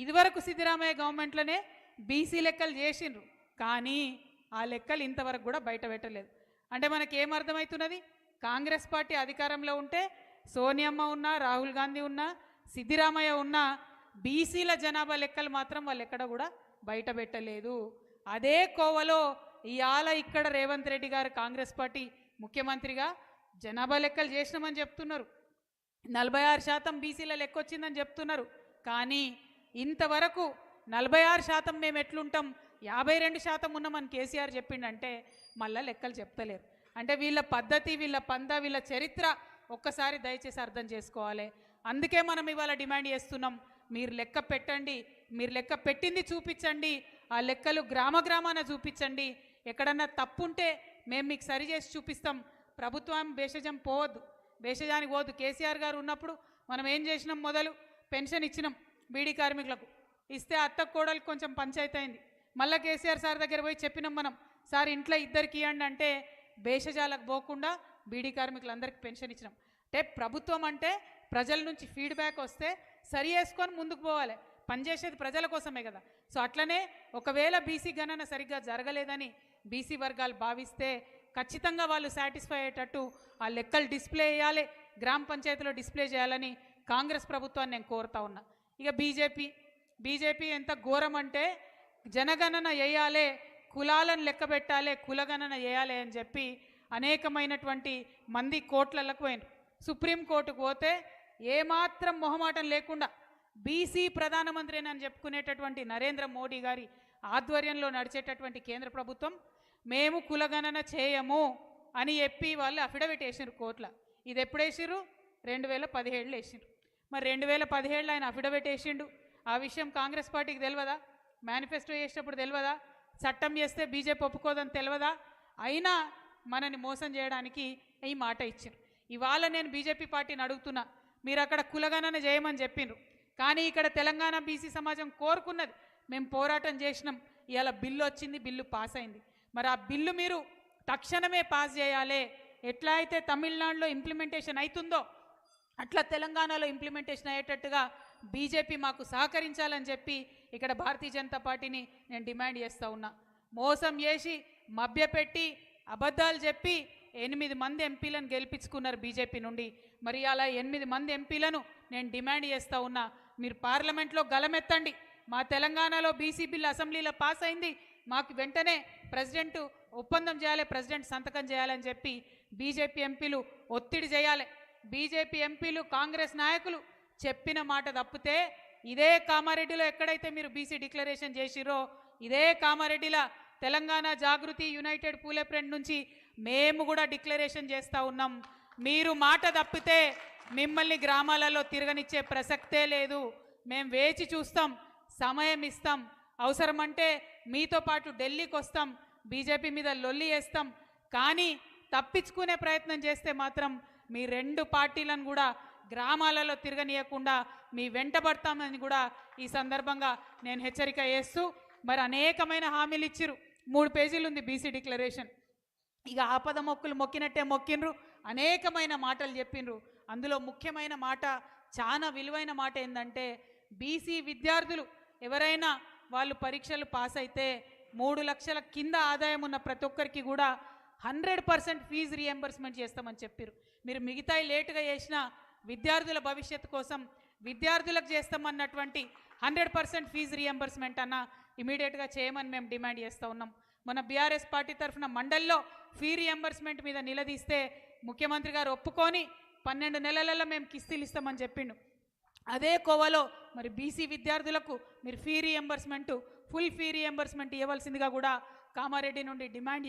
ఇదివరకు సిద్ధరామయ్య గవర్నమెంట్లోనే బీసీ లెక్కలు చేసిండ్రు, కానీ ఆ లెక్కలు ఇంతవరకు కూడా బయట పెట్టలేదు. అంటే మనకి ఏమర్థమవుతున్నది, కాంగ్రెస్ పార్టీ అధికారంలో ఉంటే సోనియమ్మ ఉన్నా, రాహుల్ గాంధీ ఉన్నా, సిద్ధిరామయ్య ఉన్నా, బీసీల జనాభా లెక్కలు మాత్రం వాళ్ళు ఎక్కడ కూడా బయట పెట్టలేదు. అదే కోవలో ఇవాళ ఇక్కడ రేవంత్ రెడ్డి గారు కాంగ్రెస్ పార్టీ ముఖ్యమంత్రిగా జనాభా లెక్కలు చేసినామని చెప్తున్నారు, 46% బీసీల లెక్క వచ్చిందని చెప్తున్నారు. కానీ ఇంతవరకు 46% మేము ఎట్లుంటాం, 52% ఉన్నామని కేసీఆర్ చెప్పిండంటే మళ్ళీ లెక్కలు చెప్తలేరు. అంటే వీళ్ళ పద్ధతి, వీళ్ళ పంద, వీళ్ళ చరిత్ర ఒక్కసారి దయచేసి అర్థం చేసుకోవాలి. అందుకే మనం ఇవాళ డిమాండ్ చేస్తున్నాం, మీరు లెక్క పెట్టండి, మీరు లెక్క పెట్టింది చూపించండి, ఆ లెక్కలు గ్రామ గ్రామాన చూపించండి. ఎక్కడన్నా తప్పుంటే మేము మీకు సరి చేసి చూపిస్తాం. ప్రభుత్వం భేషజం పోవద్దు, భేషజానికి పోవద్దు. కేసీఆర్ గారు ఉన్నప్పుడు మనం ఏం చేసినాం, మొదలు పెన్షన్ ఇచ్చినాం బీడీ కార్మికులకు, ఇస్తే అత్త కోడలకు కొంచెం పంచాయతీ అయింది. మళ్ళీ కేసీఆర్ సార్ దగ్గర పోయి చెప్పినాం మనం, సార్ ఇంట్లో ఇద్దరికి ఇవ్వండి అంటే భేషజాలకు పోకుండా బీడీ కార్మికులందరికీ పెన్షన్ ఇచ్చినాం. అంటే ప్రభుత్వం అంటే ప్రజల నుంచి ఫీడ్బ్యాక్ వస్తే సరి చేసుకొని ముందుకు పోవాలి, పనిచేసేది ప్రజల కోసమే కదా. సో అట్లనే ఒకవేళ బీసీ గణన సరిగ్గా జరగలేదని బీసీ వర్గాలు భావిస్తే ఖచ్చితంగా వాళ్ళు సాటిస్ఫై అయ్యేటట్టు ఆ లెక్కలు డిస్ప్లే చేయాలి, గ్రామ పంచాయతీలో డిస్ప్లే చేయాలని కాంగ్రెస్ ప్రభుత్వాన్ని నేను కోరుతా ఉన్నా. ఇక బీజేపీ ఎంత ఘోరం అంటే జనగణన వేయాలి, కులాలను లెక్క పెట్టాలి, కులగణన వేయాలి అని చెప్పి అనేకమైనటువంటి మంది కోర్టులకు పోయినారు. సుప్రీంకోర్టుకు పోతే ఏమాత్రం మొహమాటం లేకుండా బీసీ ప్రధానమంత్రిని చెప్పుకునేటటువంటి నరేంద్ర మోడీ గారి ఆధ్వర్యంలో నడిచేటటువంటి కేంద్ర ప్రభుత్వం మేము కులగణన చేయము అని చెప్పి వాళ్ళు అఫిడవిట్ వేసినారు కోర్టులో. ఇది ఎప్పుడు వేసిర్రు, 2017లో వేసిర్రు. మరి 2017లో ఆయన అఫిడవిట్ వేసిండు, ఆ విషయం కాంగ్రెస్ పార్టీకి తెలియదా? మేనిఫెస్టో చేసేటప్పుడు తెలియదా? చట్టం చేస్తే బీజేపీ ఒప్పుకోదని తెలియదా? అయినా మనని మోసం చేయడానికి ఈ మాట ఇచ్చారు. ఇవాళ నేను బీజేపీ పార్టీని అడుగుతున్నా, మీరు అక్కడ కులగణన చేయమని చెప్పిండ్రు, కానీ ఇక్కడ తెలంగాణ బీసీ సమాజం కోరుకున్నది, మేము పోరాటం చేసినాం, ఇవాళ బిల్లు వచ్చింది, బిల్లు పాస్ అయింది. మరి ఆ బిల్లు మీరు తక్షణమే పాస్ చేయాలి. ఎట్లా అయితే తమిళనాడులో ఇంప్లిమెంటేషన్ అవుతుందో అట్లా తెలంగాణలో ఇంప్లిమెంటేషన్ అయ్యేటట్టుగా బీజేపీ మాకు సహకరించాలని చెప్పి ఇక్కడ భారతీయ జనతా పార్టీని నేను డిమాండ్ చేస్తూ ఉన్నా. మోసం చేసి మభ్యపెట్టి అబద్ధాలు చెప్పి 8 మంది ఎంపీలను గెలిపించుకున్నారు బీజేపీ నుండి. మరి అలా 8 మంది ఎంపీలను నేను డిమాండ్ చేస్తూ ఉన్నా, మీరు పార్లమెంట్లో గలమెత్తండి. మా తెలంగాణలో బీసీ బిల్ అసెంబ్లీలో పాస్ అయింది, మాకు వెంటనే ప్రెసిడెంట్ ఒప్పందం చేయాలి, ప్రెసిడెంట్ సంతకం చేయాలని చెప్పి బీజేపీ ఎంపీలు ఒత్తిడి చేయాలి. బీజేపీ ఎంపీలు, కాంగ్రెస్ నాయకులు చెప్పిన మాట తప్పితే ఇదే కామారెడ్డిలో ఎక్కడైతే మీరు బీసీ డిక్లరేషన్ చేసిరో ఇదే కామారెడ్డిలో తెలంగాణ జాగృతి యునైటెడ్ పూలే ఫ్రంట్ నుంచి మేము కూడా డిక్లరేషన్ చేస్తూ ఉన్నాం. మీరు మాట తప్పితే మిమ్మల్ని గ్రామాలలో తిరగనిచ్చే ప్రసక్తే లేదు. మేము వేచి చూస్తాం, సమయం ఇస్తాం, అవసరమంటే మీతో పాటు ఢిల్లీకి వస్తాం, బీజేపీ మీద లొల్లి వేస్తాం. కానీ తప్పించుకునే ప్రయత్నం చేస్తే మాత్రం మీ 2 పార్టీలను కూడా గ్రామాలలో తిరగనీయకుండా మీ వెంటబడతామని కూడా ఈ సందర్భంగా నేను హెచ్చరిక చేస్తూ, మరి అనేకమైన హామీలు ఇచ్చిరు. 3 పేజీలు ఉంది బీసీ డిక్లరేషన్. ఇక ఆపద మొక్కులు మొక్కినట్టే మొక్కినరు, అనేకమైన మాటలు చెప్పిండ్రు. అందులో ముఖ్యమైన మాట, చాలా విలువైన మాట ఏంటంటే బీసీ విద్యార్థులు ఎవరైనా వాళ్ళు పరీక్షలు పాస్ అయితే 3 లక్షల కింద ఆదాయం ఉన్న ప్రతి ఒక్కరికి కూడా 100% ఫీజు రీఎంబర్స్మెంట్ చేస్తామని చెప్పారు. మీరు మిగతా లేటుగా చేసిన విద్యార్థుల భవిష్యత్తు కోసం విద్యార్థులకు చేస్తామన్నటువంటి 100% ఫీజు రీఎంబర్స్మెంట్ అన్న ఇమీడియట్గా చేయమని మేము డిమాండ్ చేస్తూ ఉన్నాం. మన బీఆర్ఎస్ పార్టీ తరఫున మండల్లో ఫీ రీఎంబర్స్మెంట్ మీద నిలదీస్తే ముఖ్యమంత్రి గారు ఒప్పుకొని 12 నెలలలో మేము కిస్తీలు ఇస్తామని చెప్పిండు. అదే కోవలో మరి బీసీ విద్యార్థులకు మీరు fee reimbursement, full fee reimbursement ఇవ్వాల్సిందిగా కూడా కామారెడ్డి నుండి డిమాండ్